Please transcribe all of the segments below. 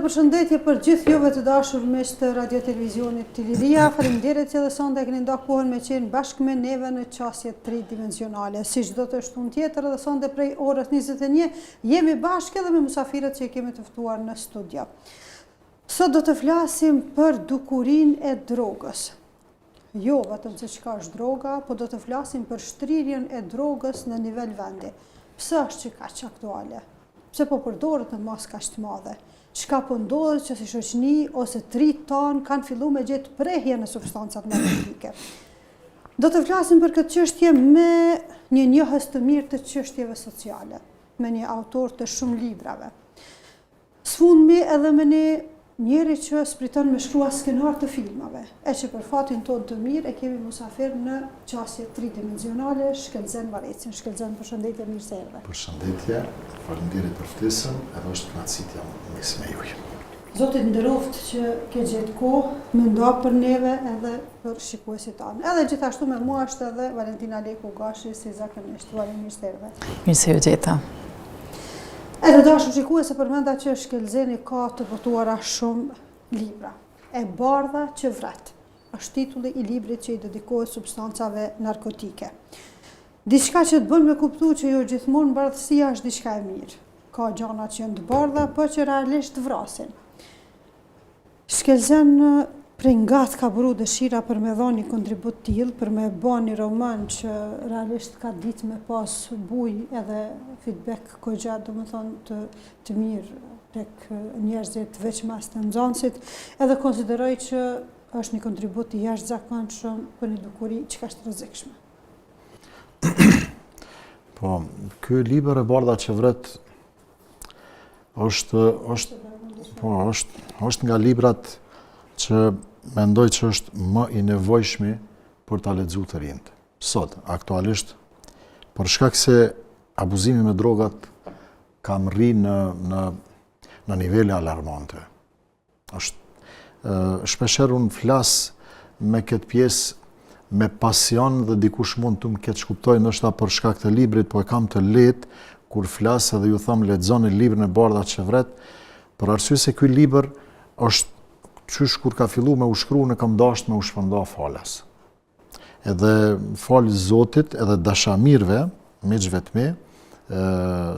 përshëndetje për gjithë juve të dashur miq të Radio Televizionit Tiliria. Faleminderit që edhe sonte keni ndarë kohën me qenë bashkë me neve në qasje tridimensionale. Si çdo të shtunë tjetër, edhe sonte prej orës 21 jemi bashkë edhe me mysafirët që i kemi të ftuar në studio. Sot do të flasim për dukurinë e drogës. Jo vetëm se çka është droga, po do të flasim për shtrirjen e drogës në nivel vendi. Pse është që kaq aktuale? Pse po përdoret në masë kaq të madhe? Çka po ndodhet që si shoqëni ose trit tanë kanë filluar me gjetë prehje në substancat narkotike. Do të flasim për këtë çështje me një njohës të mirë të çështjeve sociale, me një autor të shumë librave. Sfundmi edhe me një njeri që spriton me shkrua skenar të filmave, e që për fatin tonë të mirë e kemi musafir në qasje tridimensionale Shkelzen Varecin. Shkelzen, përshëndetje, mirë se erdhe. Përshëndetje, faleminderit për ftesën, edhe është kënaqësi jam mes me ju. Zotit nderoft që ke gjetë kohë me nda për neve edhe për shikuesit tanë. Edhe gjithashtu me mua është edhe Valentina Leku Gashi, si zakonisht. Mirë se erdhe. Mirë se ju gjeta. Edhe dashur shikuese, përmenda që Shkelzeni ka të votuara shumë libra. E bardha që vret është titulli i librit që i dedikohet substancave narkotike. Diçka që të bën me kuptu që jo gjithmonë bardhësia është diçka e mirë. Ka gjana që janë të bardha, po që realisht vrasin. Shkelzen prej ngat ka buru dëshira për me dhënë një kontribut tillë, për me bën një roman që realisht ka ditë me pas buj edhe feedback kogja, domethënë të mirë tek njerëzit veç mas të nxënësit, edhe konsideroj që është një kontribut i jashtëzakonshëm për një dukuri që ka është rrezikshme. Po, ky libër e bardha që vret është nga librat që mendoj që është më i nevojshmi për ta lexuar të rinjt. Sot, aktualisht, për shkak se abuzimi me drogat ka rrinë në nivele alarmante. Shpeshherë unë flas me këtë pjesë me pasion dhe dikush mund të më ketë shkuptoj ndoshta për shkak të librit, po e kam të lehtë kur flas edhe ju them lexoni librin e bardha që vret, për arsye se ky libër është qysh kur ka fillu me u shkru në kam dasht me u shpënda falas. Edhe falë Zotit edhe dashamirve, miqve të mi,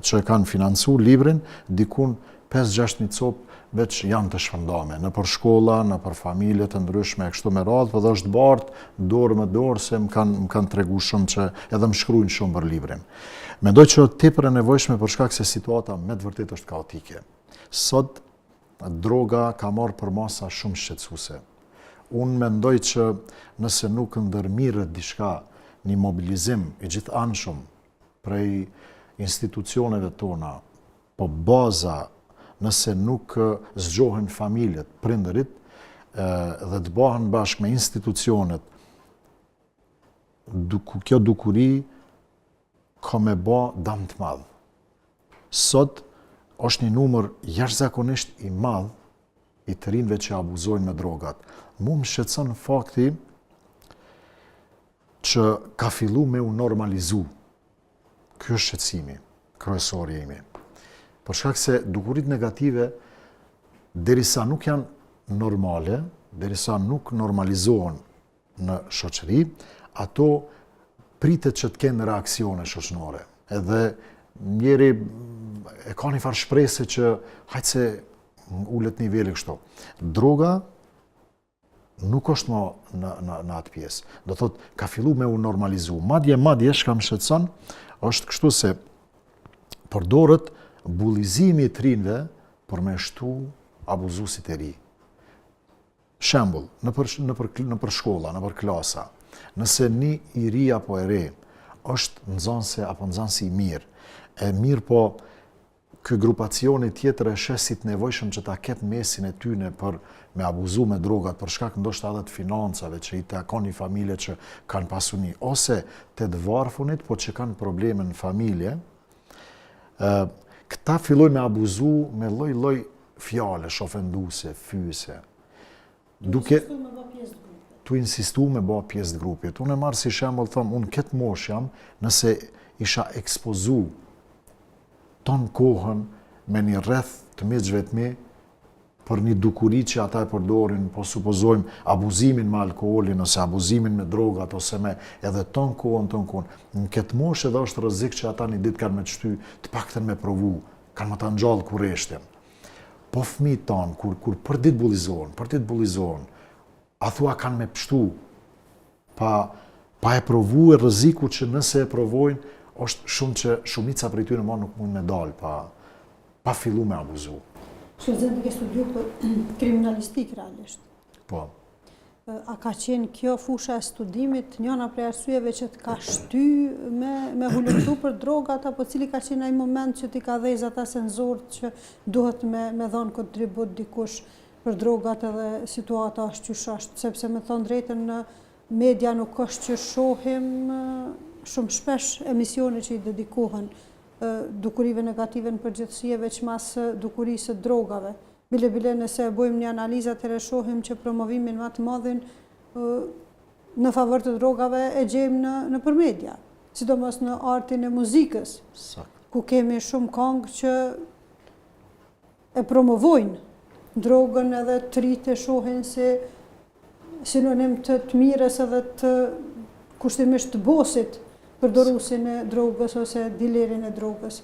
që kanë financu librin, dikun 5-6 copë veç janë të shpëndame, në për shkolla, në për familje të ndryshme, e kështu me radhë, për dhe është bartë, dorë me dorë, se më kanë tregu shumë që edhe më shkrujnë shumë për librin. Mendoj që tepër e nevojshme për shkak se situata me të vërtet është kaotike. Sot, droga ka marrë për masa shumë shqetësuese. Unë mendoj që nëse nuk ndërmirret diçka, një mobilizim i gjithanshëm prej institucioneve tona, po baza nëse nuk zgjohen familjet, prindërit, dhe të bëhen bashkë me institucionet, kjo dukuri ka me bë dëm të madh. Sot është një numër jashtëzakonisht i madh i të rinjve që abuzojnë me drogat. Mu më shqetëson fakti që ka fillu me u normalizu. Ky është shqetësimi kryesor i imi. Për shkak se dukurit negative, derisa nuk janë normale, derisa nuk normalizohen në shoqëri, ato pritet që të kenë reaksione shoqënore. Edhe njeri e ka një farë shpresë që hajtë se ullet niveli kështu. Droga nuk është më në atë pjesë. Do thot, ka fillu me u normalizu. Madje shka më shqetëson, është kështu se përdoret bullizimi i të rinjve për me shtu abuzuesit e ri. Shembull, në për shkolla, në për klasa, nëse një i ri apo e re është nxënëse apo nxënësi i mirë po ky grupacioni tjetër e shesit nevojshëm që ta ketë mesin e tyne për me abuzu me drogat, për shkak ndoshta edhe të financave, që i takon një familje që kanë pasuni, ose të varfunit, po që kanë probleme në familje, këta fillojnë me abuzu me lloj fjalesh ofenduese, fyese. Duke tu insistu me bë pjesë të grupit. Unë e marr si shembull, them, unë këtë moshë jam, nëse isha ekspozu ton kohën me një rreth të miqve të mi, për një dukuri që ata e përdorin, po supozojmë abuzimin me alkoolin, ose abuzimin me drogat, ose me edhe ton kohën. Në këtë moshë edhe është rrezik që ata një ditë kanë me të shty, të paktën me provu, kanë me ta ngjallë kurreshtin. Po fëmijët tanë, kur për ditë bullizohen, a thua kanë me pështu, pa e provu e rreziku që nëse e provojnë, është shumë që shumica prej tyre nuk mund me dalë, pa fillu me abuzu. Shkëllëzën duke studiu për kriminalistik realisht. Po. A ka qenë kjo fusha e studimit njëna prej arsyeve që të ka shty me hulumtu për drogat, apo cili ka qenë ai moment që ti ka dhezë ata sensorët që duhet me dhonë kontribut dikush për drogat edhe situata është qysh është, sepse me thonë drejtën në media nuk është që shohim shumë shpesh emisione që i dedikohen dukurive negative në përgjithësi e veçmas dukurisë drogave. Bile nëse bojmë një analizat e shohim që promovimin më të madhin në favor të drogave e gjejmë në për media, sidomos në artin e muzikës, ku kemi shumë këngë që e promovojnë drogën edhe të rritë e shohin si sinonim të mirës edhe të kushtimisht të bosit përdorusin e drogës ose dilerin e drogës.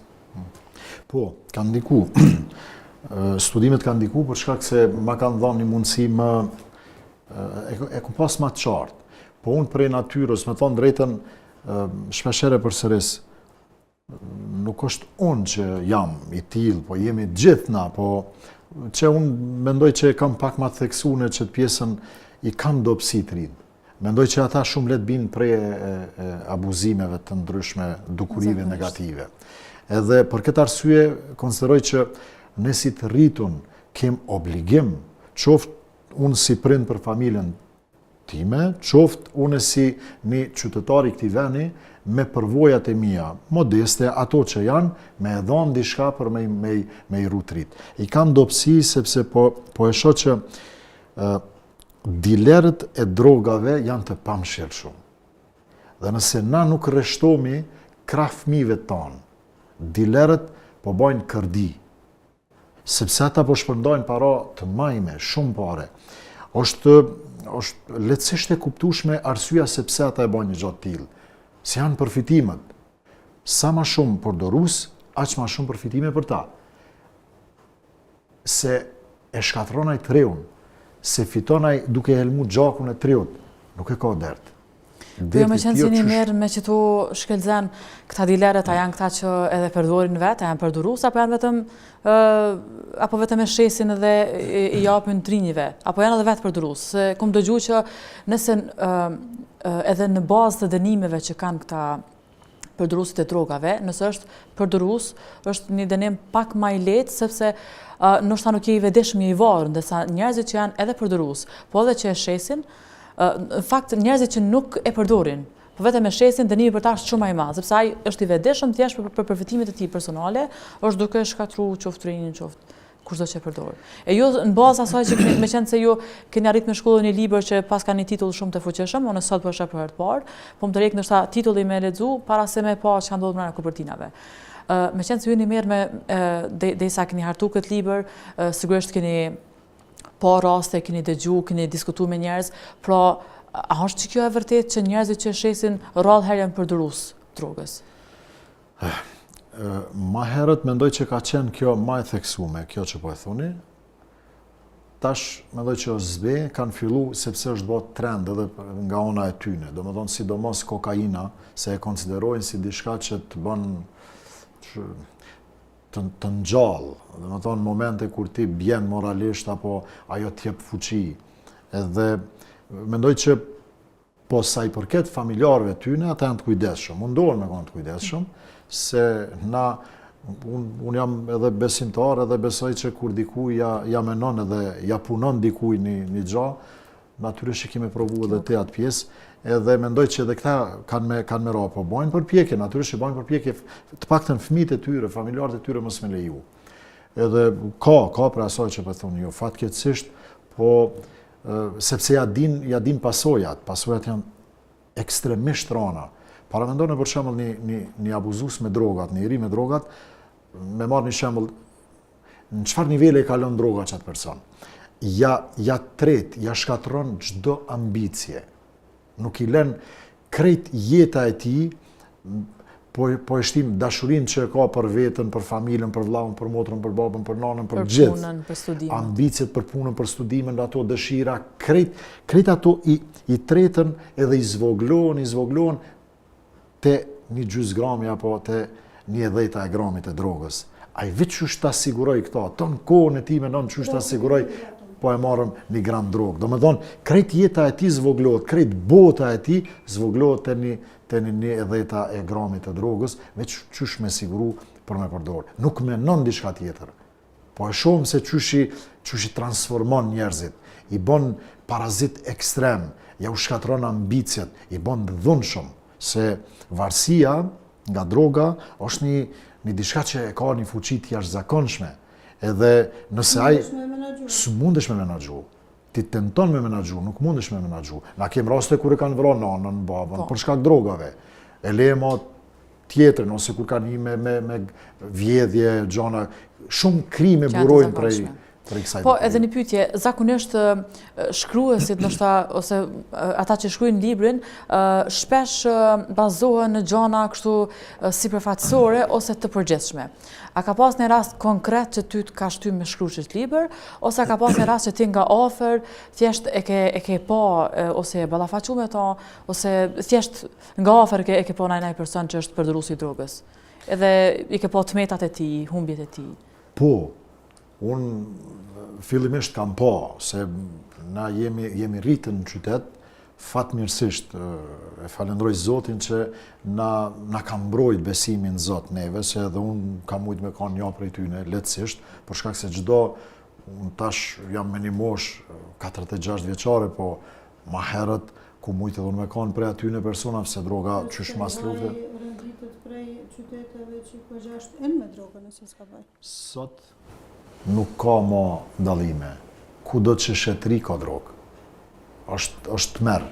Po, kanë ndiku. Studimet kanë ndiku për shkak se ma kanë dhënë një mundësi e kom pas ma të qartë. Po unë prej natyrës, me thonë drejtën, shpeshere përsëris, nuk është unë që jam i tillë, po jemi gjithna, po që unë mendoj që kam pak ma të theksune që të pjesën i kam dopsi të rinë. Mendoj që ata shumë letë binë prej abuzimeve të ndryshme, dukurive negative. Edhe për këtë arsye, konsideroj që ne si të rritun kem obligim, qoftë unë si prind për familjen time, qoftë unë si një qytetar i këtij veni, me përvojat e mia modeste, ato që janë, me e dhonë diçka për me i rutrit. I kam dopsi sepse po e shoh që dilerët e drogave janë të pamshirshëm. Dhe nëse na nuk rreshtomi krah fëmijëve tonë, dilerët po bojnë kërdi, sepse ata po shpërndajnë para të majme, shumë pare. Është lehtësisht e kuptueshme arsyeja sepse ata e bojnë një gjë të tillë. Se janë përfitimet. Sa më shumë përdorues, aq më shumë përfitime për ta. Se e shkatron ai treun, se fiton ai duke helmu gjakun e treut, nuk e ka dert. Jo me qenë si një merë me që tu shkelzen këta dileret, a janë këta që edhe përdorin vetë, a janë përdorus, apo janë vetëm apo vetëm e shesin edhe i japin trinjive, apo janë edhe vetë përdorus. Se kom dëgju që nëse edhe në bazë të dënimeve që kanë këta përdorusit e drogave, nëse është përdorus, është një dënim pak më i lehtë, sepse ndoshta nuk je i vetëdijshëm i varur, ndërsa njerëzit që janë edhe përdorus, po edhe që e shesin, në fakt njerëzit që nuk e përdorin, po vetëm e shesin, dënimi për ta është shumë më i madh, sepse ai është i vetëdijshëm thjesht për përfitimet e tij personale, është duke shkatruar qoftë rinin, qoftë kurdo që e përdor. E ju në bazë asaj që me qenë se ju keni arrit me shkollën një libër që pas ka një titull shumë të fuqishëm, unë sot po e shoh për herë të parë, po më tërheq ndoshta titulli më e lexu para se më pa çka ndodh brenda kopertinave. Me qenë se ju jeni merr me derisa keni hartu këtë libër, sigurisht keni pa raste, keni dëgju, keni diskutuar me njerëz, pra a është që kjo e vërtet që njerëzit që shesin rrallë herë janë përdorues drogës? Ma herët mendoj që ka qenë kjo ma e theksume, kjo që po e thoni. Tash mendoj që zbe kanë fillu sepse është bërë trend edhe nga ona e tyne. Do më thonë sidomos kokaina, se e konsiderojnë si diçka që të bën të ngjallë. Do më thonë momente kur ti bjen moralisht apo ajo t'jep fuqi. Edhe mendoj që po sa i përket familjarëve tyne, ata janë të kujdesshëm. Mundohen me qenë të kujdesshëm, se unë jam edhe besimtar edhe besoj që kur dikuj ja menon edhe ja punon dikuj një gjë, natyrisht që kemi provu edhe te atë pjesë, edhe mendoj që edhe këta kanë me ra, po bojnë përpjekje, natyrisht që bojnë përpjekje të paktën fëmijët e tyre, familjarët e tyre mos me leju. Edhe ka për asaj që po thonë jo, fatkeqësisht, po sepse ja din pasojat janë ekstremisht rana. Para mendojnë për shembull një abuzues me drogat, një i ri me drogat, me marr një shembull, në çfarë nivele e kalon droga çat person. Ja tret, ja shkatron çdo ambicje. Nuk i lën krejt jeta e tij, po e shtim dashurinë që ka për veten, për familjen, për vllahun, për motrën, për babën, për nanën, për gjithë. Për punën, për studimin. Ambicjet për punën, për studimin, ato dëshira, krejt ato i tretën edhe i zvoglohen te një gjys grami apo te një 10 gramit e drogës. Ai vetë çu ta siguroj këto, ton kohën e tij mendon çu ta siguroj, po e marrëm 1 gram drogë. Domethënë, krejt jeta e tij zvoglohet, krejt bota e tij zvoglohet te një 10 gramit e drogës, veç çush me siguru për me përdorë. Nuk mendon diçka tjetër. Po e shohim se çush i transformon njerëzit, i bën parazit ekstrem, ja u shkatron ambicjet, i bën dhunshëm, se varësia nga droga është një diçka që e ka një fuqi të jashtëzakonshme. Edhe nëse ai s'mundesh me menaxhu. Ti tenton me menaxhu, nuk mundesh me menaxhu. Na kem raste kur e kanë vrarë nanën, babën për shkak drogave. E lema tjetër, ose kur kanë me vjedhje, gjona, shumë krime burojnë prej kësaj. Po, edhe një pyetje, zakonisht shkruesit ndoshta ose ata që shkruajnë librin shpesh bazohen në gjona kështu sipërfaqësore ose të përgjithshme. A ka pas një rast konkret që ty të ka shtyr me shkruar ç't libër, ose ka pas një rast që ti nga afër thjesht e ke pa ose e ballafaqur me ta, ose thjesht nga afër e ke pa ndaj person që është përdorues i drogës? Edhe i ke pa tmetat e tij, humbjet e tij. Po, unë fillimisht kam pa, se na jemi rritën në qytet, fatmirësisht e falenderoj Zotin që na ka mbrojt besimin Zot neve, se edhe unë kam mujt me ka një prej tyne lehtësisht, për shkak se unë tash jam me një mosh 46 vjeçare, po ma herët ku mujt edhe unë me ka në prej atyne persona, se droga qysh mas lufte. Rënditet prej qyteteve që po gjashtë me drogën, nëse s'ka baj. Sot nuk ka ma dallime. Ku do të shetri ka drogë. është merë.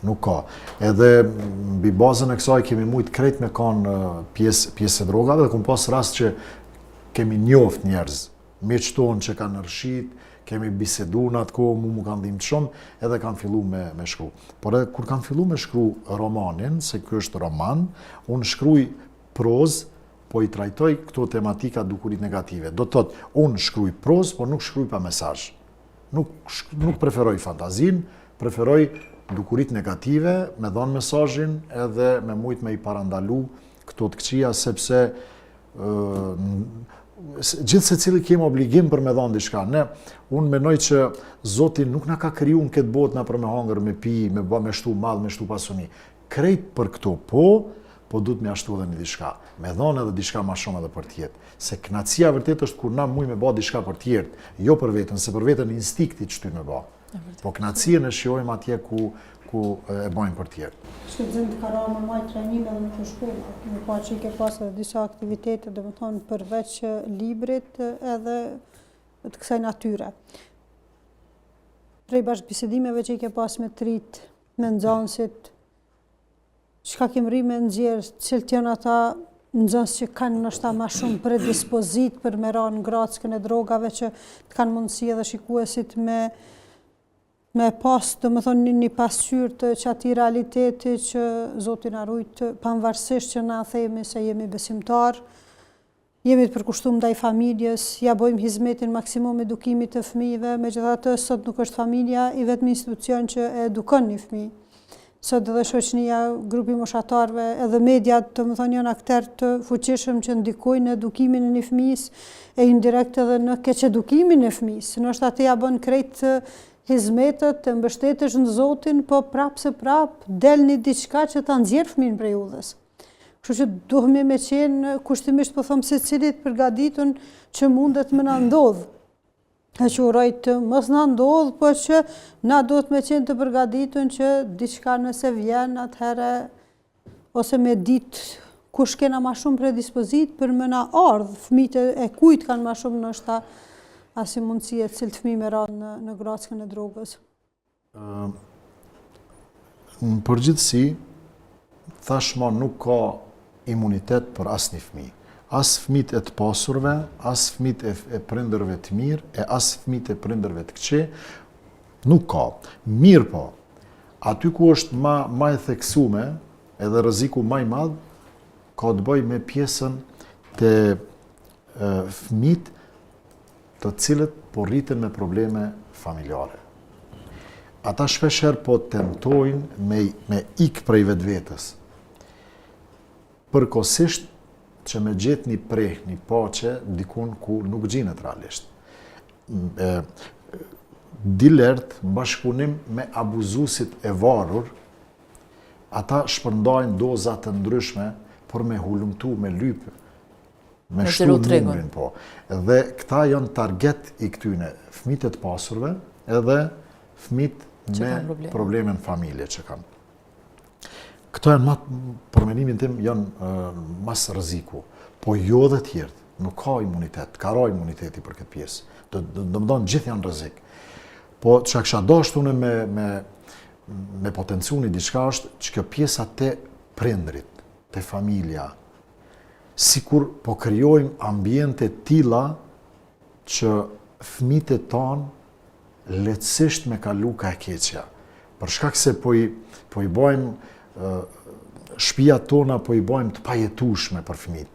Nuk ka. Edhe mbi bazën e kësaj kemi mujt krejt me kanë pjesë e drogave, dhe kum pas rast që kemi njoft njerëz, miq tonë që kanë rrshit, kemi bisedu në atë kohë, mu kanë dhimbë shumë, edhe kanë fillu me shkru. Por edhe kur kanë fillu me shkru romanin, se kjo është roman, unë shkruj prozë, po i trajtoj këto tematika dukurit negative. Do të thotë, unë shkruj prozë, por nuk shkruj pa mesazh. Nuk preferoj fantazin, preferoj dukurit negative, me dhonë mesazhin edhe me mujt me i parandalu këto të këqia, sepse gjithë se cili kemë obligim për me dhonë diçka. Unë menoj që Zotin nuk na ka kriju në këtë botë na për me hangër, me pi, me shtu madh, me shtu pasuni. Krejt për këto po duhet me ashtu edhe një diçka. Me dhonë edhe diçka ma shumë edhe për tjetë. Se knacia vërtet është kur na muj me ba diçka për tjertë, jo për vetën, se për vetën instiktit që ty me ba. Po knacien e shjojmë atje ku e bojmë për tjertë. Shkëllëzim të kara më maj trajnime edhe në të shkollë. Në pa që i ke pas edhe disa aktivitete, dhe më thonë përveç librit edhe të kësaj natyre. Prej bashkëbisedimeve që i ke pas me trit, me nxënësit, çka kemë rri me nxjerr, cilët janë ata nxënës që kanë ndoshta më shumë predispozit për me ra në grackën e drogave, që të kanë mundësi edhe shikuesit me pas, do më thonë, një pasqyrë të çatij realiteti që Zoti na rujt, pavarësisht që na themi se jemi besimtar, jemi të përkushtuar ndaj familjes, ja bëjmë hizmetin maksimum edukimit të fëmijëve, megjithatë sot nuk është familja i vetmi institucion që e edukon një fëmijë. Sot edhe shoqënia, grupi moshatarëve, edhe mediat, të më thonë, janë akter të fuqishëm që ndikojnë në edukimin e një fëmijës e indirekt edhe në keqedukimin e fëmijës. Nështë atë ja bën krejt hizmetet, të mbështetesh në Zotin, po prapë se prapë del një diçka që ta nxjerr fëmijën prej udhës. Kështu që duhemi me qenë kushtimisht, po them, secilit përgatitun që mundet më na ndodh. E që urojt mos na ndodh, po që na duhet me qenë të përgatitun që diçka nëse vjen atëherë, ose me ditë kush kena ma shumë predispozit për më na ardhë, fëmijët e kujt kanë ma shumë nështë asi mundësi e cilë fëmijë me radhë në grackën e drogës. Në përgjithësi, thashma nuk ka imunitet për asnjë fëmijë. as fëmijët e të pasurve, as fëmijët e prindërve të mirë, e as fëmijët e prindërve të këqij, nuk ka. Mirë po, aty ku është ma e theksume, edhe rreziku më i madh, ka të bëjë me pjesën të fëmijët të cilët po rriten me probleme familjare. Ata shpeshherë po tentojnë me ikë prej vetvetes. Përkohësisht që me gjetë një preh, një paqe, dikun ku nuk gjinet realisht. Dilert, në bashkëpunim me abuzuesit e varur, ata shpërndajnë doza të ndryshme për me hulumtu, me lypë, me shtu numrin, po. Dhe këta janë target i këtyne fëmijët e të pasurve edhe fëmijët me probleme në familje që kanë. Këto janë për mendimin tim janë mas rreziku, po jo dhe tjertë. Nuk ka imunitet, ka ra imuniteti për këtë pjesë. Do më donë gjithë janë rrezik. Po që kësha dashtë une me potencioni diçka është që kjo pjesa të prindrit, të familja, sikur po krijojmë ambiente tilla që fëmijët e tanë lehtësisht me kalu ka e keqja. Për shkak se po i bojmë shtëpiat tona po i bojmë të pajetueshme për fëmijët,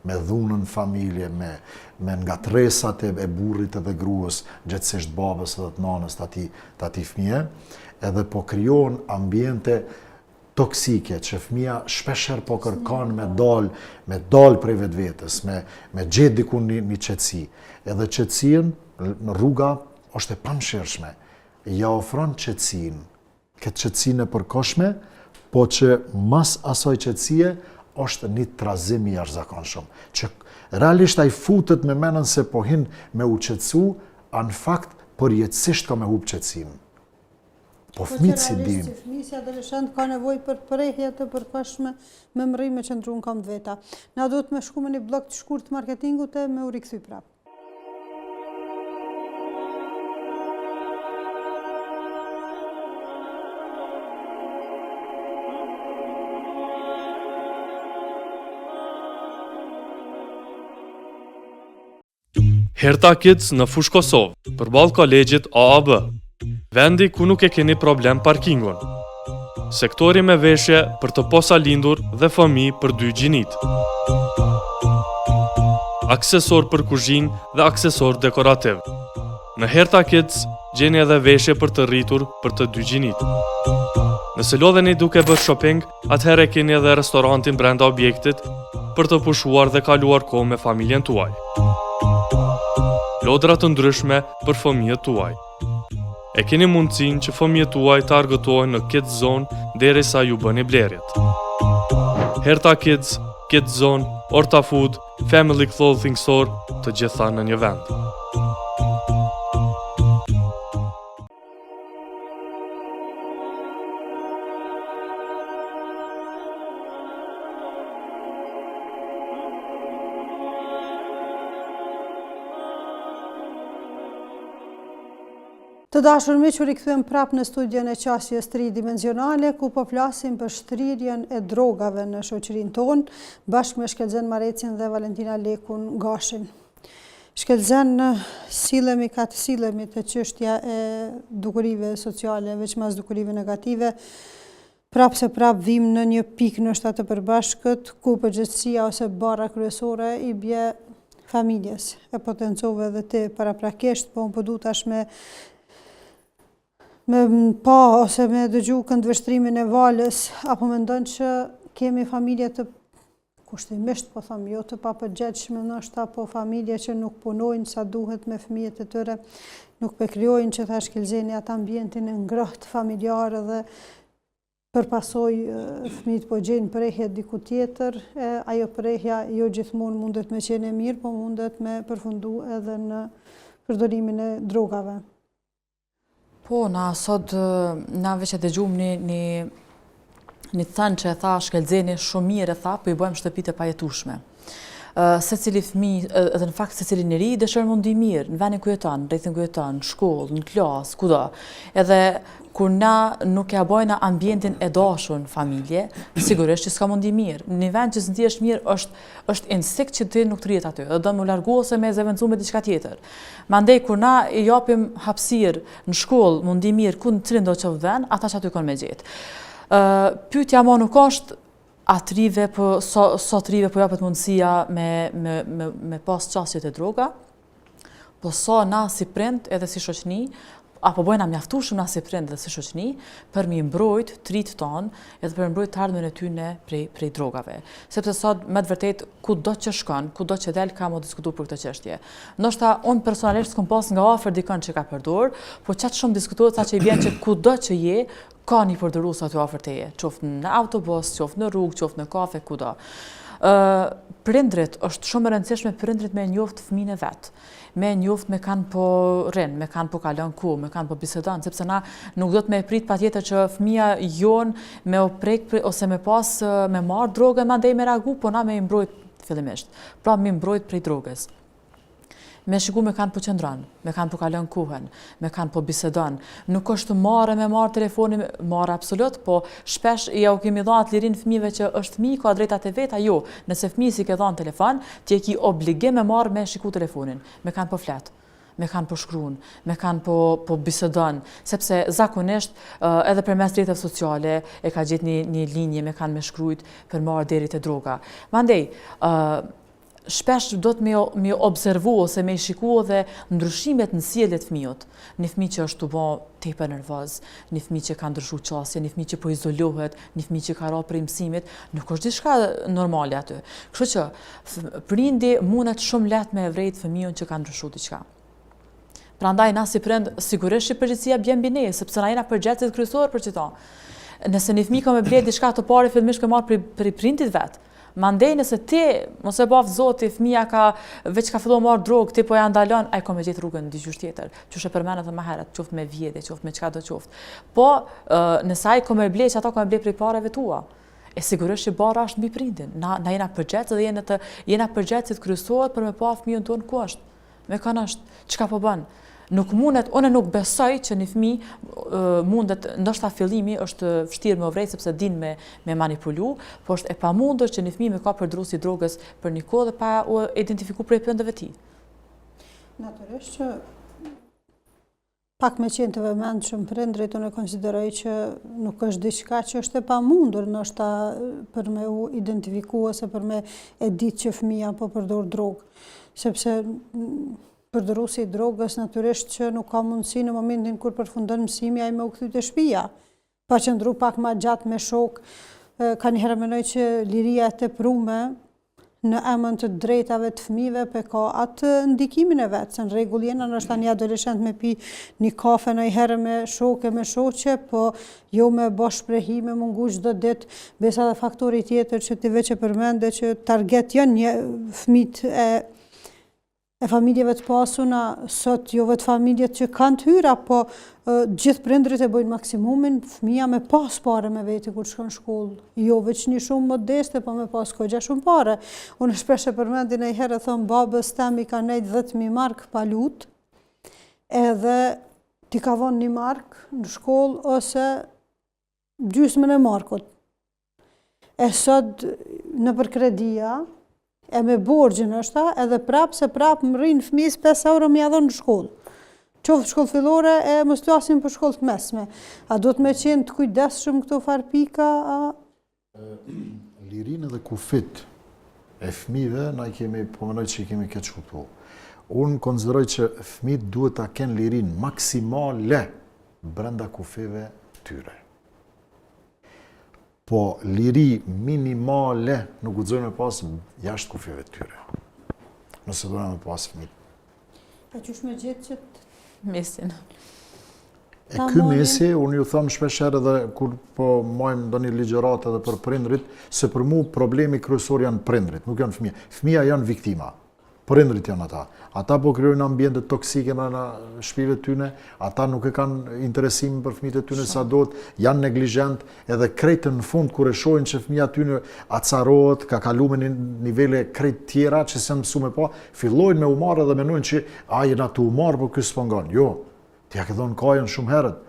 me dhunën familje, me ngatresat e burrit edhe gruas, gjithsesi babës edhe të nanës të atij fëmije, edhe po krijohen ambiente toksike që fëmia shpeshherë po kërkon me dal prej vetvetes, me gjetë diku një qetësi. Edhe qetësinë në rruga është e pamëshirshme. Ja ofron qetësinë, këtë qetësinë e përkohshme, po që mas asaj qetësie është një trazim i jashtëzakonshëm, që realisht ai futet me menën se po hin me u qetësu, në fakt përjetësisht ka me hup qetësinë. Po fëmijët si dinë. Fëmijë si adoleshent ka nevojë për prehje të përkohshme me mërrim me qëndruan kam veta. Na duhet me shku me një blok të shkurt të marketingut e me u rikthy prapë. Herta Kids në Fushë Kosovë, përballë kolegjit AAB. Vendi ku nuk e keni problem parkingun. Sektori me veshje për të posa lindur dhe fëmijë për 2 gjinit. Aksesor për kuzhinë dhe aksesor dekorativ. Në Herta Kids gjeni edhe veshje për të rritur për të 2 gjinit. Nëse lodheni duke bërë shopping, atëherë keni edhe restorantin brenda objektit për të pushuar dhe kaluar kohë me familjen tuaj. Lodra të ndryshme për fëmijët tuaj. E keni mundësinë që fëmijët tuaj të argëtohen në Kids Zone derisa ju bëni blerjet. Herta Kids, Kids Zone, Orta Food, Family Clothing Store, të gjitha në një vend. Të dashur miq, u rikthyem prapë në studion e qasjes tridimensionale, ku po flasim për shtrirjen e drogave në shoqërinë tonë, bashkë me Shkelzen Marecin dhe Valentina Lekun Gashin. Shkelzen, sillemi të çështja e dukurive sociale, veçmas dukurive negative, prapë se prapë vim në një pikë ndoshta të përbashkët, ku përgjegjësia ose barra kryesore i bie familjes. E potencove edhe ti paraprakisht, po unë po du tash me pa ose me dëgju këndvështrimin e Valës, apo mendon që kemi familje të kushtimisht, po them, jo të papërgjegjshme, ndoshta po familje që nuk punojnë sa duhet me fëmijët e tyre, nuk krijojnë që thash Shkelzeni atë ambientin e ngrohtë familjar dhe përpasoj fëmijët po gjejnë prehje diku tjetër, ajo prehja jo gjithmonë mundet me qenë e mirë, po mundet me përfundu edhe në përdorimin e drogave. Po, sot na veç e dëgjum një thënë që e tha Shkelzeni shumë mirë e tha, po i bëjmë shtëpitë e pajetueshme. Secili fëmijë, edhe në fakt secili njeri dëshiron mundi mirë, në vendin ku jeton, rrethin ku jeton, në shkollë, në klasë, kudo. Edhe kur na nuk ja bojna ambientin e dashur në familje, sigurisht që s'ka mundi mirë. Në një vend që s'ndihesh mirë është insekt që ti nuk të rrihet aty, dhe do më largu ose me zëvendësu me diçka tjetër. Mandej kur na i japim hapësirë në shkollë, mundi mirë, ku në cilin do që vend, ata që aty kanë me gjetë. Pyetja mo nuk është atrive, sot rive po japet mundësia me pas qasjet e droga, po sa na si prind edhe si shoqni, apo bojna mjaftueshëm na si prind edhe si shoqni, për mi mbrojt trit ton, edhe për mbrojt të ardhmen e tyne prej drogave. Sepse sot, me të vërtet, kudo që shkon, kudo që del, ka më diskutu për këtë çështje. Ndoshta unë personalisht s'kom pas nga afër dikon që ka përdor, po qatë shumë diskutohet sa që i vjen që kudo që je, ka një përdorues aty afër teje, qoftë në autobus, qoftë në rrugë, qoftë në kafe, kudo. Prindrit, është shumë e rëndësishme prindrit me njoftë fëmijën e vet. Me njoftë me kanë po rrin, me kanë po kalon ku, me kanë po bisedon, sepse na nuk do të me prit patjetër që fëmia jon me u prek ose me pas me marr drogën, mandej me reagu, po na me i mbrojt fillimisht. Pra me mbrojt prej drogës. Me shiku me kanë po qëndron, me kanë po kalon kuhen, me kanë po bisedon. Nuk është me marrë telefonin, marrë absolut, po shpesh ja u kemi dhënë atë lirin fëmijëve që është fëmijë ka drejtat e veta, jo. Nëse fëmijë si ke dhënë telefon, ti e ki obligim me marrë me shiku telefonin, me kanë po flet, me kanë po shkruan, me kanë po bisedon, sepse zakonisht edhe përmes rrjeteve sociale e ka gjetë një linje me kanë me shkrujt për marrë deri te droga. Mandej, shpesh do të me observu ose me shiku dhe ndryshimet në sjelljet fëmijët. Një fëmijë që është të bo tepër nervoz, një fëmijë që ka ndryshu qasje, një fëmijë që po izolohet, një fëmijë që ka ra prej mësimit, nuk është diçka normale aty. Kështu që prindi mundet shumë lehtë me vrejt fëmijën që ka ndryshu diçka. Prandaj na si prind sigurisht përgjegjësia bjen mbi ne, sepse na jena përgjegjësit kryesor për çdo. Nëse një fëmijë ka me bler diçka të parë, fillimisht ka marrë prej prindit vet. Mandej nëse ti, mos e baf zoti, fëmia veç ka filluar marr drogë, ti po ja ndalon, ai ka me gjetë rrugën diçysh tjetër. Qysh e përmendët edhe më herët, qoftë me vjedhje, qoftë me çka do qoftë. Po, nëse ai ka me ble, që ata ka me ble prej parave tua. E sigurisht që bara është mbi prindin. Na jena përgjegjës dhe jena përgjegjësit kryesorë për me pa fëmijën tonë ku është. Me kanë është, çka po bën. Nuk mundet, unë nuk besoj që një fëmijë mundet, ndoshta fillimi është vështirë me vrejt sepse din me manipulu, po është e pamundur që një fëmijë me ka përdorur si drogës për një kohë dhe pa u identifiku prej prindërve tij. Natyrisht që pak me qenë të vëmendshëm prindrit, unë e konsideroj që nuk është diçka që është e pamundur ndoshta për me u identifiku ose për me e ditë që fëmia po përdor drogë, sepse përdoruesi i drogës natyrisht që nuk ka mundësi në momentin kur përfundon mësimi ai me u kthy te shtëpia. Pa qëndru pak më gjatë me shok, ka një herë mendoj që liria e teprume në emën të drejtave të fëmijëve pe ka atë ndikimin e vet, se në rregull jena ndoshta një adoleshent me pi një kafe në herë me shoke, me shoqe, po jo me bosh shprehime, me mungu çdo ditë, besa dhe faktori tjetër që ti veç e përmende që target janë një fëmijët e familjeve të pasuna, sot jo vetë familjet që kanë të hyra, po gjithë prindrit e bojnë maksimumin, fëmija me pas pare me veti kur shkon shkollë. Jo veç një shumë modeste, po me pas kogja shumë pare. Unë shpesh e përmendin e herë thonë babës tem i ka nejt 10.000 mark pa lut, edhe ti ka vonë 1 mark në shkollë ose gjysmën e markut. E sot në për kredia, e me borgjën është, edhe prapë se prapë më rrinë fëmijës 5 euro më jadhon në shkollë. Qoftë shkollë fillore e më flasim për shkollë të mesme. A do të me qenë të kujdesshëm këto farpika? Lirinë dhe kufit e fëmijëve, na i kemi, po mendoj që i kemi keq kuptuar. Unë konsideroj që fëmijët duhet ta kenë lirinë maksimale brenda kufive tyre. Po liri minimale nuk guxojnë me pas jashtë kufive të tyre. Nëse do me pas fëmijë. A qysh me gjetë që mesin? E ky mesi, unë ju them shpesh edhe dhe kur po majmë ndonjë ligjërat edhe për prindrit, se për mu problemi kryesor janë prindrit, nuk janë fëmija. Fëmija janë viktima, prindrit janë ata. Ata po krijojnë ambiente toksike në shtëpive tyne, ata nuk e kanë interesim për fëmijët e tyne sa duhet, janë neglizhent, edhe krejt në fund kur e shohin që fëmija tyne acarohet, ka kaluar në nivele krejt tjera që s'janë mësuar pa, fillojnë me u marrë dhe mendojnë që jena të u marrë, po ky s'po ngon. Jo. Ti ja ke dhënë kajën shumë herët.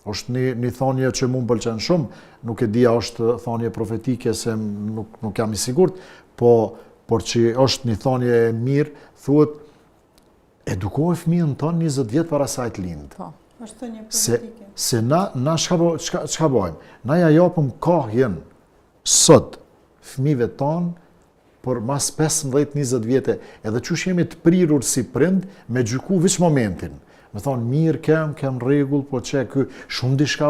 është një thonje që mu më pëlqen shumë, nuk e dia është thonje profetike se nuk jam i sigurt, por që është një thonje e mirë, thuhet edukohë fëmijën tonë 20 vjet para sa të lind. Po, është një profetike. Se na çka bëjmë? Na ja japëm kohën sot fëmijëve tonë por mas 15-20 vjetë, edhe qysh jemi të prirur si prind me gjyku veç momentin. Me thonë, mirë kem rregull, po që kë shumë diçka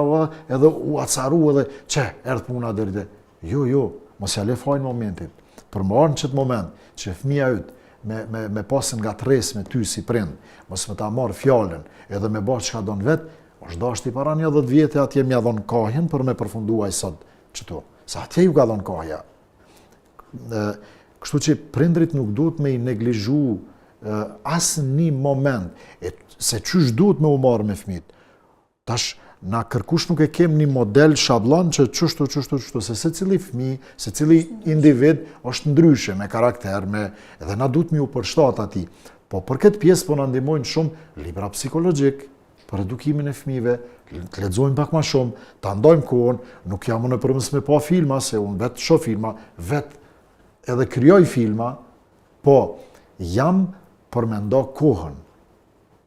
edhe u acaru edhe që erdhë puna dërde. Jo, mos ja le fajnë momentin. Për më arën qëtë moment që fëmija ytë me pasën nga tres me ty si prind, mos me ta marë fjallën edhe me bërë që ka donë vetë, është dashti para një 10 vjetë atje mja dhonë kahjen për me përfunduaj sot qëto. Sa atje ju ka dhonë kahja. Kështu që prindrit nuk duhet me i neglizhu asë një moment, se qysh duhet me u marrë me fëmijët. Tash, na kërkush nuk e kem një model shablon që qështu, se cili fëmijë, se cili individ është ndryshe me karakter, edhe na duhet me u përshtat ati. Po për këtë pjesë po na ndihmojnë shumë libra psikologjik, për edukimin e fëmijëve, të lexojmë pak më shumë, ta ndajmë kohën, nuk jam unë përmes me pa filma, se unë vetë shoh filma, vetë edhe kryoj filma, po jam për me ndo kohën.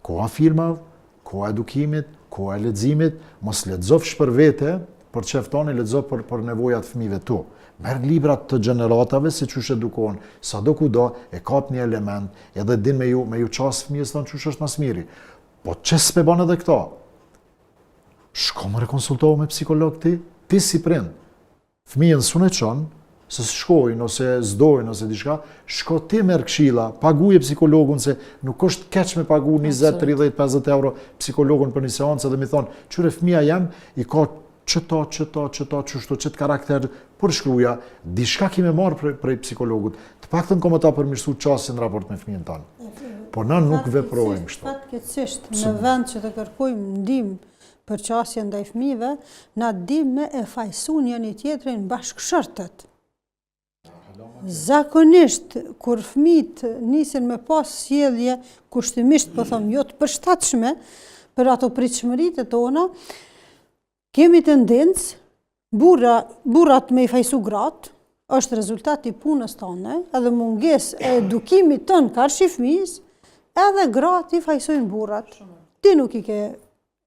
Koha filma, koha edukimit, koha e leximit, mos lexofsh për vete, për çeftoni lexo për nevojat fëmijëve tu. Merr librat të gjeneratave se çush edukohen, sado kudo e kap një element, edhe din me ju ças fëmijës tonë çush është mas miri. Po çes s'pe bën edhe këto. Shko më rekonsultohu me psikolog ti si prind. Fëmijën s'unë e çon, se shkojnë, ose zdojnë, ose diçka, shko ti merr këshilla, paguje psikologun, se nuk është keq me pagu 20, 30, 50 euro psikologun për një seancë dhe mi thonë, qyre fëmija jam, i ka qëto karakter, për shkruja, diçka kime marrë prej psikologut, të paktën komo ta përmirësu qasin raport me fëmijën tanë. Po na nuk veprojmë kështu. Fatkeqësisht, në vend që të kërkojmë ndihmë për qasjen ndaj fëmijëve, na dim me e fajsu njëri tjetrin bashkëshortët. Zakonisht, kur fëmijët nisin me pas sjellje kushtimisht, po them, jo të përshtatshme për ato pritshmëritë tona, kemi tendencë burrat me i fajsu gratë, është rezultati i punës tonë, edhe mungesë e edukimit tonë karshi fëmijës, edhe gratë i fajsojnë burrat. Ti nuk i ke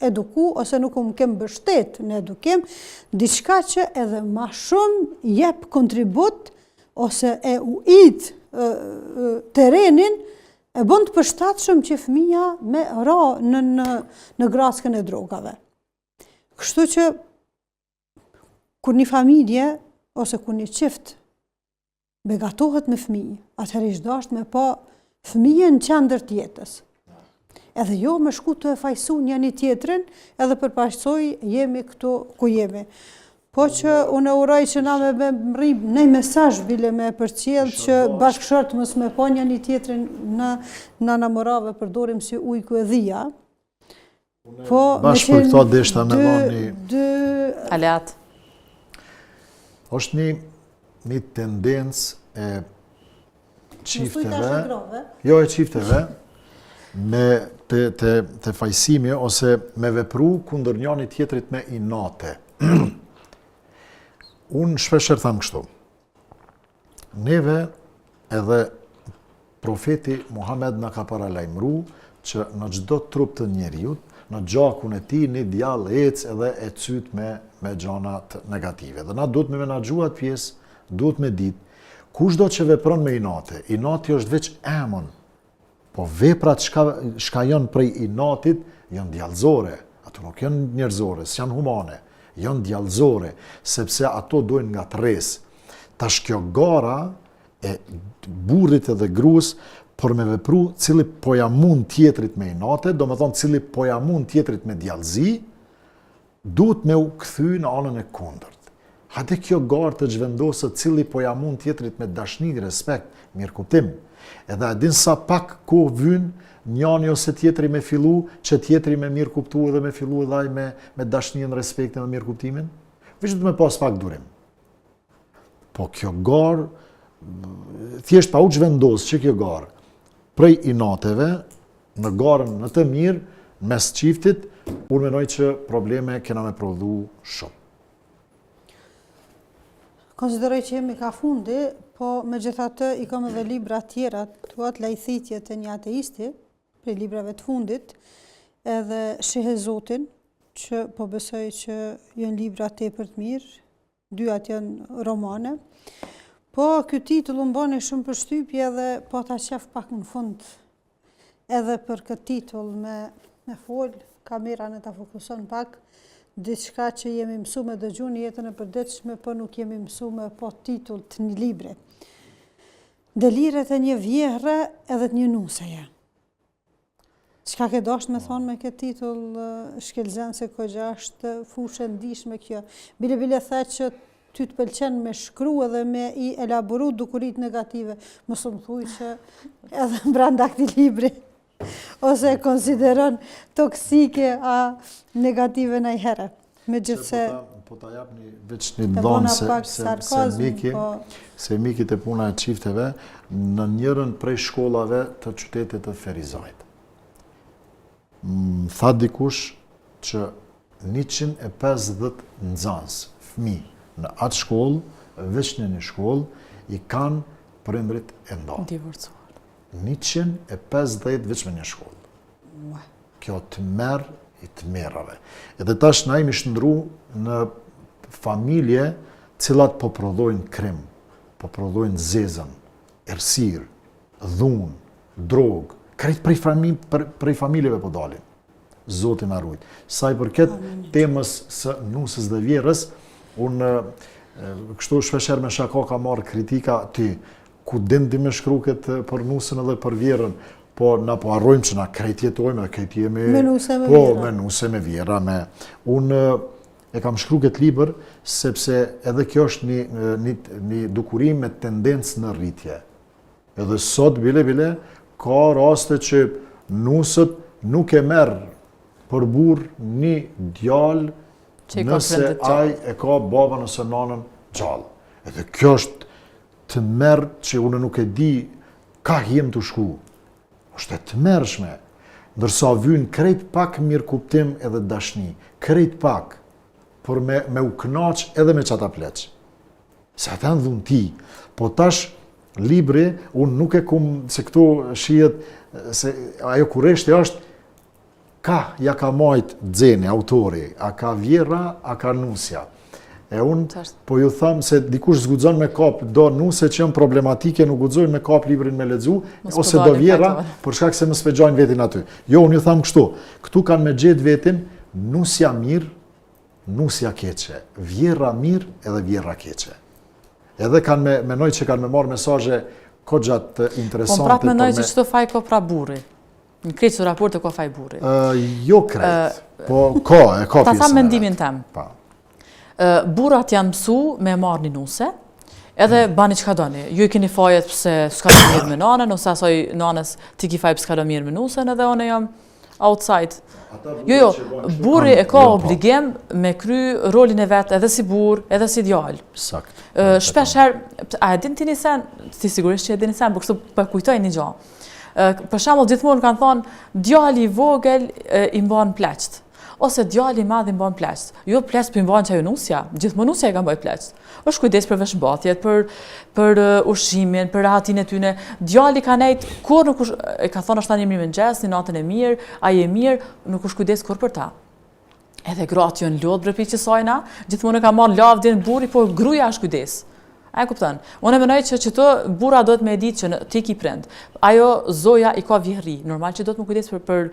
eduku ose nuk më kem mbështet në edukim, diçka që edhe ma shumë jep kontribut ose e ujit terenin, e bën të përshtatshëm që fëmija me ra në graskën e drogave. Kështu që, kur një familje, ose kur një qift, begatohet me fëmijë, atëherë ishtë dasht me pa fëmijën në qendër të jetës. Edhe jo me shku të e fajsu një tjetrin, edhe përpashsoj jemi këtu ku jemi. Po që unë uroj që na me rrim në mesazh bile me përcjell që bashkëshort mos me pa një tjetrin në namorave përdorim si ujku e dhia. Po bashkë për këto deshta me dy aleat. Është një tendencë e çifteve. Jo e çifteve me të fajsimi ose me vepru kundër njëri tjetrit me inate. Unë shpesher tham kështu. Neve edhe profeti Muhammed na ka paralajmëru që në çdo trup të njeriut, në gjakun e tij një djallë ecë edhe e cyt me gjana negative. Dhe na duhet me menaxhu atë pjesë, duhet me ditë kushdo që vepron me inate. Inati është veç emën, po veprat shka janë prej inatit janë djallëzore, ato nuk janë njerëzore, s'janë humane. Janë djallëzore, sepse ato dojnë nga tres. Tash kjo gara e burrit edhe gruas për me vepru cili poja mund tjetrit me inate, do me thonë cili poja mund tjetrit me djallëzi, duhet me u kthy në anën e kundërt. Hajde kjo garë të zhvendosët cili poja mund tjetrit me dashni, respekt, mirë kuptim. Edhe e din sa pak kohë vynë, njani ose tjetri me fillu, që tjetri me mirë kuptu edhe me fillu edhe me dashnien, respektin dhe mirë kuptimin, vishë të me pas pak durim. Po kjo garë, thjesht pa u zhvendosë që kjo garë, prej inateve, në garën në të mirë, mes çiftit, unë mendoj që probleme kena me prodhu shumë. Konsideroj që jemi ka fundi, po megjithatë i kam edhe libra tjera, thuat Lajthitjet e një ateisti, prej librave të fundit, edhe Shihe Zotin, që po besoj që janë libra tepër të mirë, dyat janë romane. Po ky titull më bani shumë përshtypje edhe po ta qef pak në fund edhe për këtë titull me fol, kameran e ta fokuson pak, diçka që jemi mësu me dëgju në jetën e përditshme, po nuk jemi mësu me po titull të një libre. Deliret e një vjehre edhe të një nuseje. Çka ke dashur me thonë me këtë titull, shkelzen se kogja është fushë ndihshme kjo. Bile tha që ty të pëlqen me shkru edhe me i elaboru dukurit negative. Mos më thuj që edhe brenda këtij libri ose e konsideron toksike a negative ndonjëherë. Megjithse po ta jap veç një ndonë se miki të puna e çifteve në njërin prej shkollave të qytetit të Ferizajt. Tha dikush që 150 nxënës, fëmijë në atë shkollë, veç në një shkollë, i kanë prindrit e ndarë. Divorcuar. 150 veç me një shkollë. Kjo të merë i të merave. Edhe tash na jemi shndru në familje cilat po prodhojnë krim, po prodhojnë zezën, errësirë, dhunë, drogë, krejt prej familjeve po dalin. Zoti na ruaj. Sa i përket temës së nusës dhe vjerës, unë kështu shpeshherë me shaka ka marrë kritika ti, ku din ti me shkru këtë për nusën edhe për vjerën, po na po harrojmë që na krejt jetojmë, krejt jemi me nusë me vjera. Me nusë me vjera. Unë e kam shkru këtë libër sepse edhe kjo është një dukurim me tendencë në rritje. Edhe sot bile ka raste që nusët nuk e merr për burr një djalë nëse ai e ka babën ose nanën gjallë. Edhe kjo është të merr që unë nuk e di ka jem të shku. Është e të merrshme, ndërsa vyn krejt pak mirë kuptim edhe dashni, krejt pak, por me u kënaq edhe me çata pleq. Se ata në dhun ti, po tash libri, unë nuk e kum se këto shihet, se ajo kureshti është, ja ka majt Xeni, autori, a ka vjera, a ka nusja. E unë po ju tham se dikush zguxon me kap, do nuse që janë problematike, nuk guxojnë me kap librin me lexu, ose do vjera, për shkak se më spexojnë vetin aty. Jo, unë ju tham kështu, këtu kanë me gjetë vetin, nusja mirë, nusja keqe, vjera mirë edhe vjera keqe. Edhe kanë menoj që kanë me marrë mesazhe kogjat interesante. Po prapë menoj që çdo faj ka pra burri. Në krejt së raporte ka faj burri. Jo krejt, po ka pjesën. Ta tha mendimin tem. Burrat janë mësu me marrë një nuse, edhe bani çka doni. Ju i keni fajet pse s'ka do mirë me nanën, ose asoj nanës ti ki faj pse s'ka do mirë me nusen, edhe one jam outside. Jo, burri e ka obligim me kry rolin e vetë edhe si burr, edhe si djalë. Shpesh herë, a e din ti një sen, ti sigurisht që e din një sen, për kështu për kujtoj një gjë. Për shembull gjithmonë kanë thonë, djali i vogël i mban pleqt, ose djali i madh i mban pleqt. Jo pleqt për i mban çajo nusja, gjithmonë nusja e ka mbaj pleqt. Është kujdes për veshmbathjet, për ushqimin, për rahatin e tyne. Djali ka nejt, kur nuk e ka thonë është tani mirë mëngjes, një natën e mirë, ai e mirë, nuk është kujdes kur për ta. Edhe gratë janë lodh brepit që sajna, gjithmonë e ka marrë lavdin burri, po gruaja është kujdes. A e kupton? Unë mendoj që çdo burra duhet me ditë që ti ki prind. Ajo zoja i ka vjehri. Normal që do të më kujdes për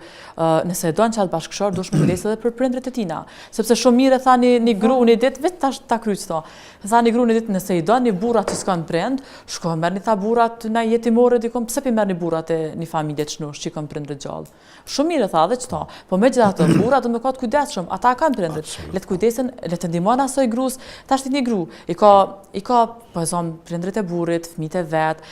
nëse e don çat bashkëshor, duhet të më kujdes edhe për prindrit e tina. Sepse shumë mirë tha një gru një ditë, vetë tash ta kryq to. Tha një gru një ditë, nëse i don një burrat që s'kan prind, shko merrni tha burrat na jetimore dikom, pse pi merrni burrat e një familje të çnush që kanë prindrit gjallë. Shumë mirë tha edhe çto. Po megjithatë burrat do të ketë kujdesshëm, ata kanë prindrit. Le të kujdesen, le të ndihmojnë asoj grus. Tash ti një gru, i ka po e zonë prindrit e burrit, fëmijët e vet,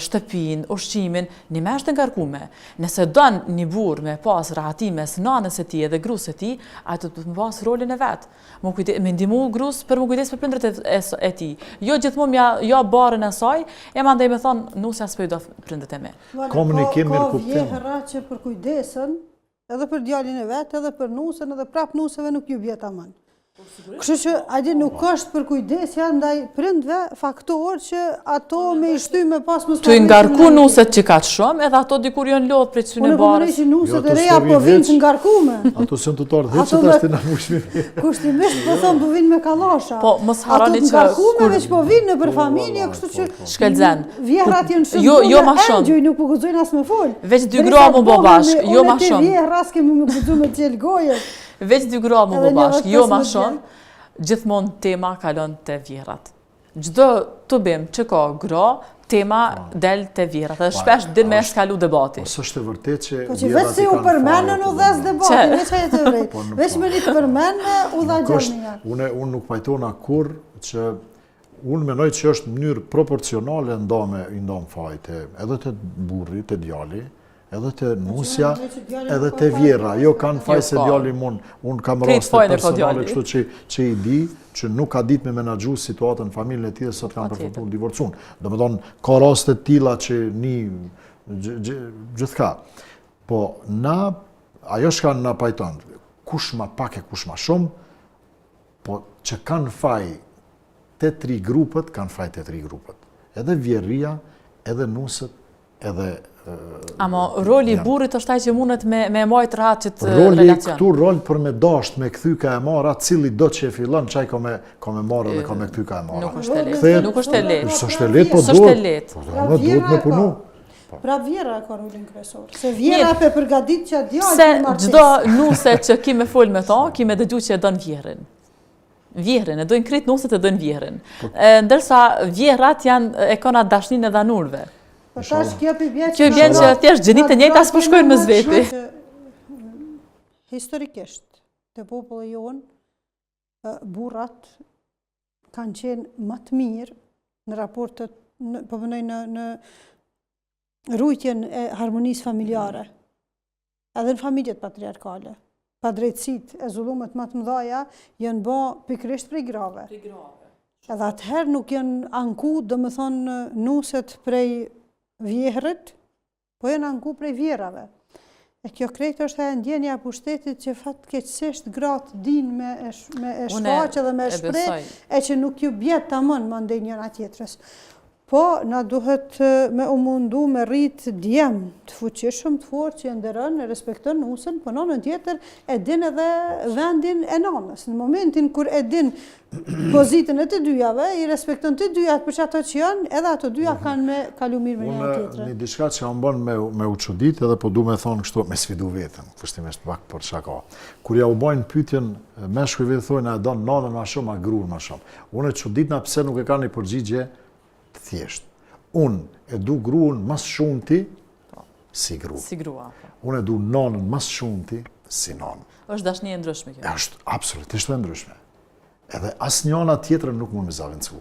shtëpinë, ushqimin, një me është ngarkume. Nëse don një burr me pas rahati mes nanës e tij edhe grusë e tij, ai do të pas rolin e vet. Me ndihmu grus për më kujdes për prindrit e tij. Jo gjithmonë ja barën e saj, e mandej me thon nusja s'po i do prindrit e mi. Komunikim mirë kuptim. Ka vjehra që për kujdesën edhe për djalin e vetë, edhe për nusën, edhe prap nusëve nuk ju bje tamam. Kështu që ajde nuk është për kujdesja ndaj prindve faktor që ato me i shty me pas mos. Tu i ngarku nuset që ka të shumë, edhe ato dikur janë lodhë prej syne barës. Unë përmërej që nuset e reja po vinë të ngarkume. Ato sënë të torë dhe që ta shtë në mushmi. Kushtimisht po thonë po vinë me kallasha. Po, mos harani që... Ato të ngarkume veç po vinë në për familje, kështu që... Shkelzen. Vjehrat jenë shumë ma shumë. Engjoj nuk po gëzojnë as me fol. Veç 2 gra mu bo bashk, jo ma shumë. Unë të vjehras kemi me gëzu me t'jel goje. Veç 2 gra mu bo bashk, jo ma shumë. Gjithmonë tema kalon të vjerat. Gjdo të bim që ka gra, tema del të vjerat. Dhe shpesh din me eskalu debati. Po së është e vërtet që po që veç se u përmenën u dhes debati, veç a jetë vrejt. Veç me një të përmenë u dha gjallënia. Unë nuk pajtona kur që unë menoj që është mënyrë proporcionale ndome fajt, edhe të burri, të djali, edhe të nusja, edhe të vjera. Jo kanë faj se djali unë kam raste personale kështu që i di, që nuk ka dit me menagju situatën familjen e tij sot kanë përfunduar divorcun. Domethënë ka raste të tilla që gjithka. Po na ajo që na pajton, kush ma pak e kush ma shumë, po që kanë faj të 3 grupet, kanë faj të 3 grupet. Edhe vjerria, edhe nusët, edhe Amo roli i burrit është ai që mundet me majt rahat që të relacion. Roli këtu rol për me dasht, me kthy ka e marra, cili do që e fillon, çaj ka me marrë dhe ka me kthy ka e marra. Nuk është e lehtë. Nuk është e lehtë. S'është e lehtë, po duhet. Duhet me punu. Pra vjera ka rolin kryesor. Se vjera pe përgatit që djalin se çdo nuse që ki me fol me ta, ki me dëgju që e don vjerrin. Vjerrin, e dojnë krit nuset e dojnë vjerrin. Ndërsa vjerrat janë e kanë dashninë e dhanurve. Kjo bjen që thjesht gjenitë e njëjta s'po shkojnë mes veti. Historikisht, te populli jon, burrat kanë qenë më të mirë në raportet, po punoj në rujtjen e harmonisë familjare. Edhe në familjet patriarkale. Padrejtësitë e zullumet më të mëdha janë bë pikërisht prej grave. Edhe atëherë nuk janë anku, domethënë nuset prej vjehrët, po janë anku prej vjerave. E kjo krejt është e ndjenja e pushtetit që fatkeqësisht gratë din me shfaqe dhe me shpreh, e që nuk ju bjet tamam më ndaj njëra tjetrës. Po, na duhet me u mundu me rrit djem të fuqishëm, të fortë që e nderon, e respekton nusën, po nënën tjetër e din edhe vendin e nanës. Në momentin kur e din pozitën e të dyjave, i respekton të dyjat për që ato që janë, edhe ato dyja kanë me kalu mirë me njëra tjetrën. Një diçka që kam bën me u çudit, edhe po du me thonë kështu, me sfidu vetën, kushtimisht pak për shaka. Kur ja u bajnë pyetjen, meshkujve thonë, a don nanën më shumë, a gruan më shumë. Unë çuditna pse nuk e kanë një përgjigje thjesht. Unë e du gruan mas shumëti si grua. Unë e du nanën mas shumëti si nanë. Është dashni e ndryshme kjo. Është absolutisht e ndryshme. Edhe asë njëna tjetër nuk mund me zavencu.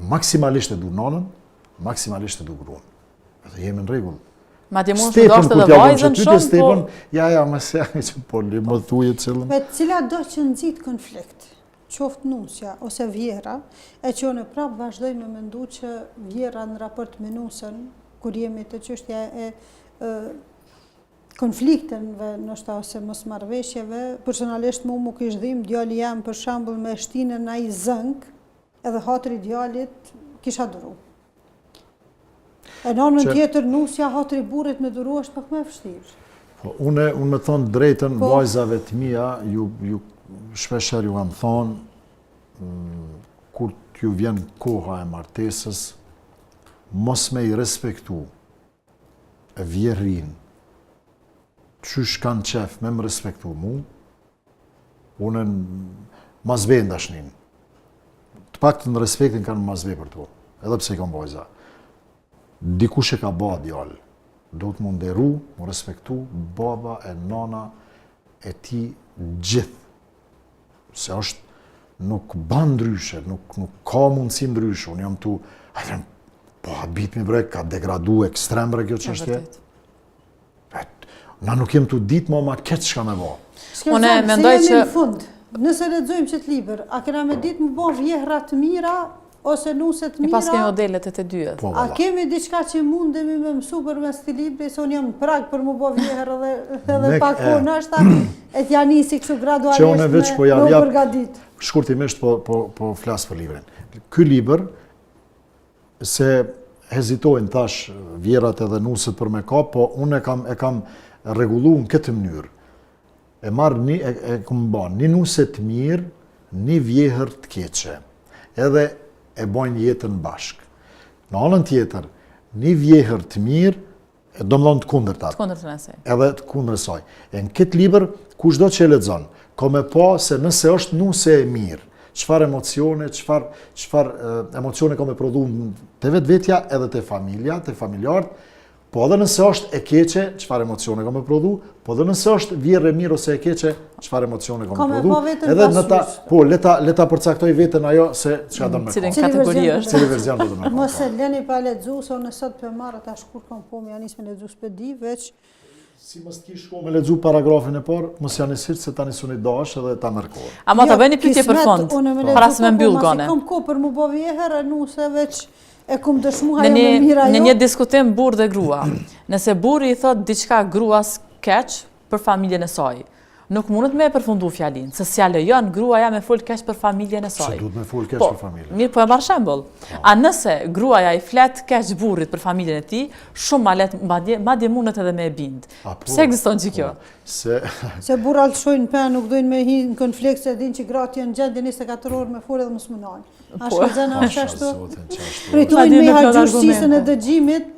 Maksimalisht e du nanën, maksimalisht e du gruan. Edhe jemi në rregull. Ma dje mund të dashtë edhe vajzën shumë, po... Ja, më se që po li më thuje cilën. Me cila do që nëzit konflikt, qoftë nusja ose vjera, e që në prapë vazhdoj me mendu që vjera në raport me nusën, kur jemi të çështja e konfliktenve, nështë ose mos marrëveshjeve, personalisht mu kish dhim, djali jam për shembull me shtinën ai zënk, edhe hatri djalit kisha duru. E nënën tjetër nusja hatri burrit me duru është pak më vështirë. Po, unë me thonë drejtën, vajzave të mia, ju shpesher ju kam thonë, kur t'ju vjen koha e martesës, mos me i respektu e vjerrin, qysh kanë qef me më respektu mu, unë mas vej në dashnin. Të pak të në respektin kanë mas vej për to, edhe pse i kam vajza. Dikush e ka ba djallë, do të më nderu, më respektu baba e nana e ti gjithë. Se është nuk ban ndryshe, nuk ka mundësi ndryshe. Unë jam tu, po habit mi bre, ka degradu ekstrem bre kjo qështje. Na nuk jem tu dit ma keq shka me ba. Unë mendoj që... Nëse lexojmë qëtë libër, a kena me dit më bo vjehra të mira, ose nuset I pas kemi mira. modelet e të dyja. Po, A valla. kemi diçka që mundemi me mësu për mes të libri, se unë jam në prag për më bo vjeher edhe pak po nashta, e t'ja nisi kështu gradualisht me u përgadit. Shkurtimisht po flas për librin. Ky libër, se hezitojnë tash vjerat edhe nuset për me kap, po unë e kam rregullu në këtë mënyrë. E marrë e këmë banë një nuset mirë, një vjehër të keqe, edhe e bojnë jetën bashkë. Në anën tjetër, një vjehër të mirë, do më thonë të kundërtat. Të kundërtën e saj. Edhe të kundër saj. E në këtë libër, kushdo që e lexon, ka me pa se nëse është nuse e mirë, çfarë emocione, çfarë emocione ka me prodhu te vetvetja edhe te familja, te familjarët, po edhe nëse është e keqe, çfarë emocione ka me prodhu, po edhe nëse është vjerë e mirë ose e keqe, çfarë emocione ka me prodhu. Edhe në ta, po le ta përcaktoj veten ajo se çka do më. Cilën kategori është? Cili version do të më. Mos e lëni pa lexuar, se unë sot për marrë tash kur kam po më janis me lexuar s'pedi, veç si mos ti shko me lexu paragrafin e parë, mos janë sirt se tani suni dash edhe ta mërkohet. Ama ta bëni pyetje për fond, para se me mbyll gone. Kam kohë për më bë vjeher, nuse veç e kum dëshmuar ajo më mira jo. Në një diskutim burr dhe grua. Nëse burri i thot diçka gruas keq për familjen e saj, nuk mundet me e përfundu fjalin, se s'ja lejon gruaja me fol keq për familjen e saj. Se duhet me fol keq për familjen. Mirë, po e marr shembull. A nëse gruaja i flet keq burrit për familjen e tij, shumë ma let madje mundet edhe me e bind. Pse ekziston që kjo? Se burrat shojnë pe, nuk dojnë me hi në konflikt, se din që gratë janë gjendje 24 orë me fol edhe mos më nal. A shkëllëzën është ashtu? Pritojnë me hargjustisën e dëgjimit.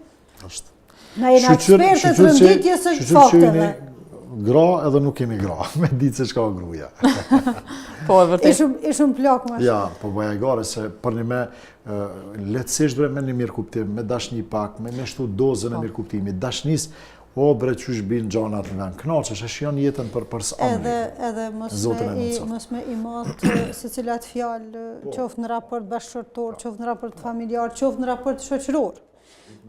Na jena ekspertët rënditjes së fakteve. Gra edhe nuk kemi gra, me ditë se shka gruja. Po, e vërtet. Ishëm plak ma shumë. Ja, po bëja e gare, se për një me letësisht bre me një mirë kuptim, me dashni pak, me nështu dozën e mirë kuptimit, dashnis, o bre qysh binë gjanat në vend, knaqesh, e shion jetën për s'amri. Edhe mos me i matë se cilat fjalë, qoftë në raport bashkëshortor, qoftë në raport familjar, qoftë në raport shoqëror.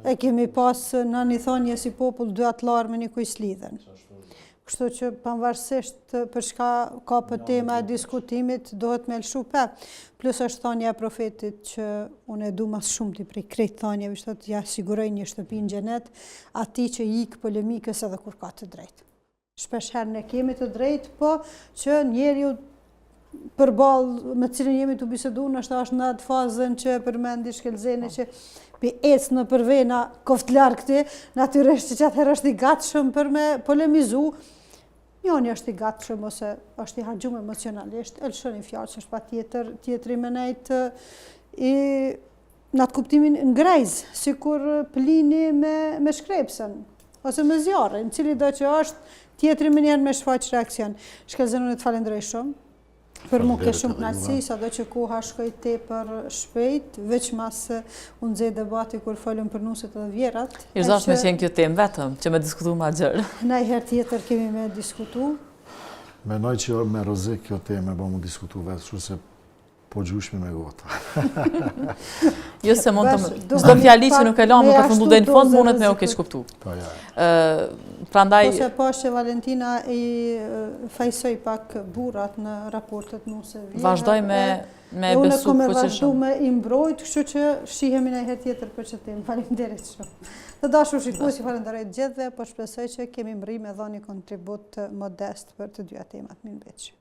E kemi pas në një thonje si popull dy atlar me një kuj slidhen. Kështu që pavarësisht për shka ka për tema e diskutimit, dohet me lëshu pe. Plus është thonja e profetit që unë e du mas shumë t'i prej krejt thonjeve, që të ja siguroj një shtëpi në xhenet, ati që ikë polemikës edhe kur ka të drejtë. Shpesherë ne kemi të drejtë, po që njeriu përballë me cilin jemi të bisedu, nështë është në atë fazën që përmendi shkelzeni që për ecë në përvena koftlar këti, natyresht që atëherë është i gatshëm për me polemizu, njoni është i gatshëm ose është i harxhum emocionalisht, e lëshon i fjallë që është pa tjetëri me nejtë në atë kuptimin ngrejz, si kur plini me shkrepsen, ose me zjarë, në cili do që është tjetëri me njerë me shfaq reakcion. Shkelzen, unë të falenderoj shumë. Për mu ke shumë knaqësi, sa do që koha shkoj te për shpejt, veç mas unë zej debati kur folëm për nuset edhe vjerat. Ishtë dash me qenë kjo temë vetëm, që me diskutu ma gjërë. Na i herë tjetër kemi me diskutu. Menoj që me roze kjo temë e ba mu diskutu vetë, shu se po gjushmi me gota. Jo se mund të zdo fjali që nuk e lamë më përfundu dhe në fond, mundet me o keq kuptu. Prandaj... Po se po që Valentina i fajsoj pak burat në raportet nuse vjerat. Vazhdoj me besu Unë kom e vazhdu përqeshëm. me imbrojt, kështu që shihemi në herë tjetër për që temë. Faleminderit shumë. Të dashur shikuesi, falenderoj gjithëve, po shpresoj që kemi mri me dhënë një kontribut modest për të dyja temat më në veç.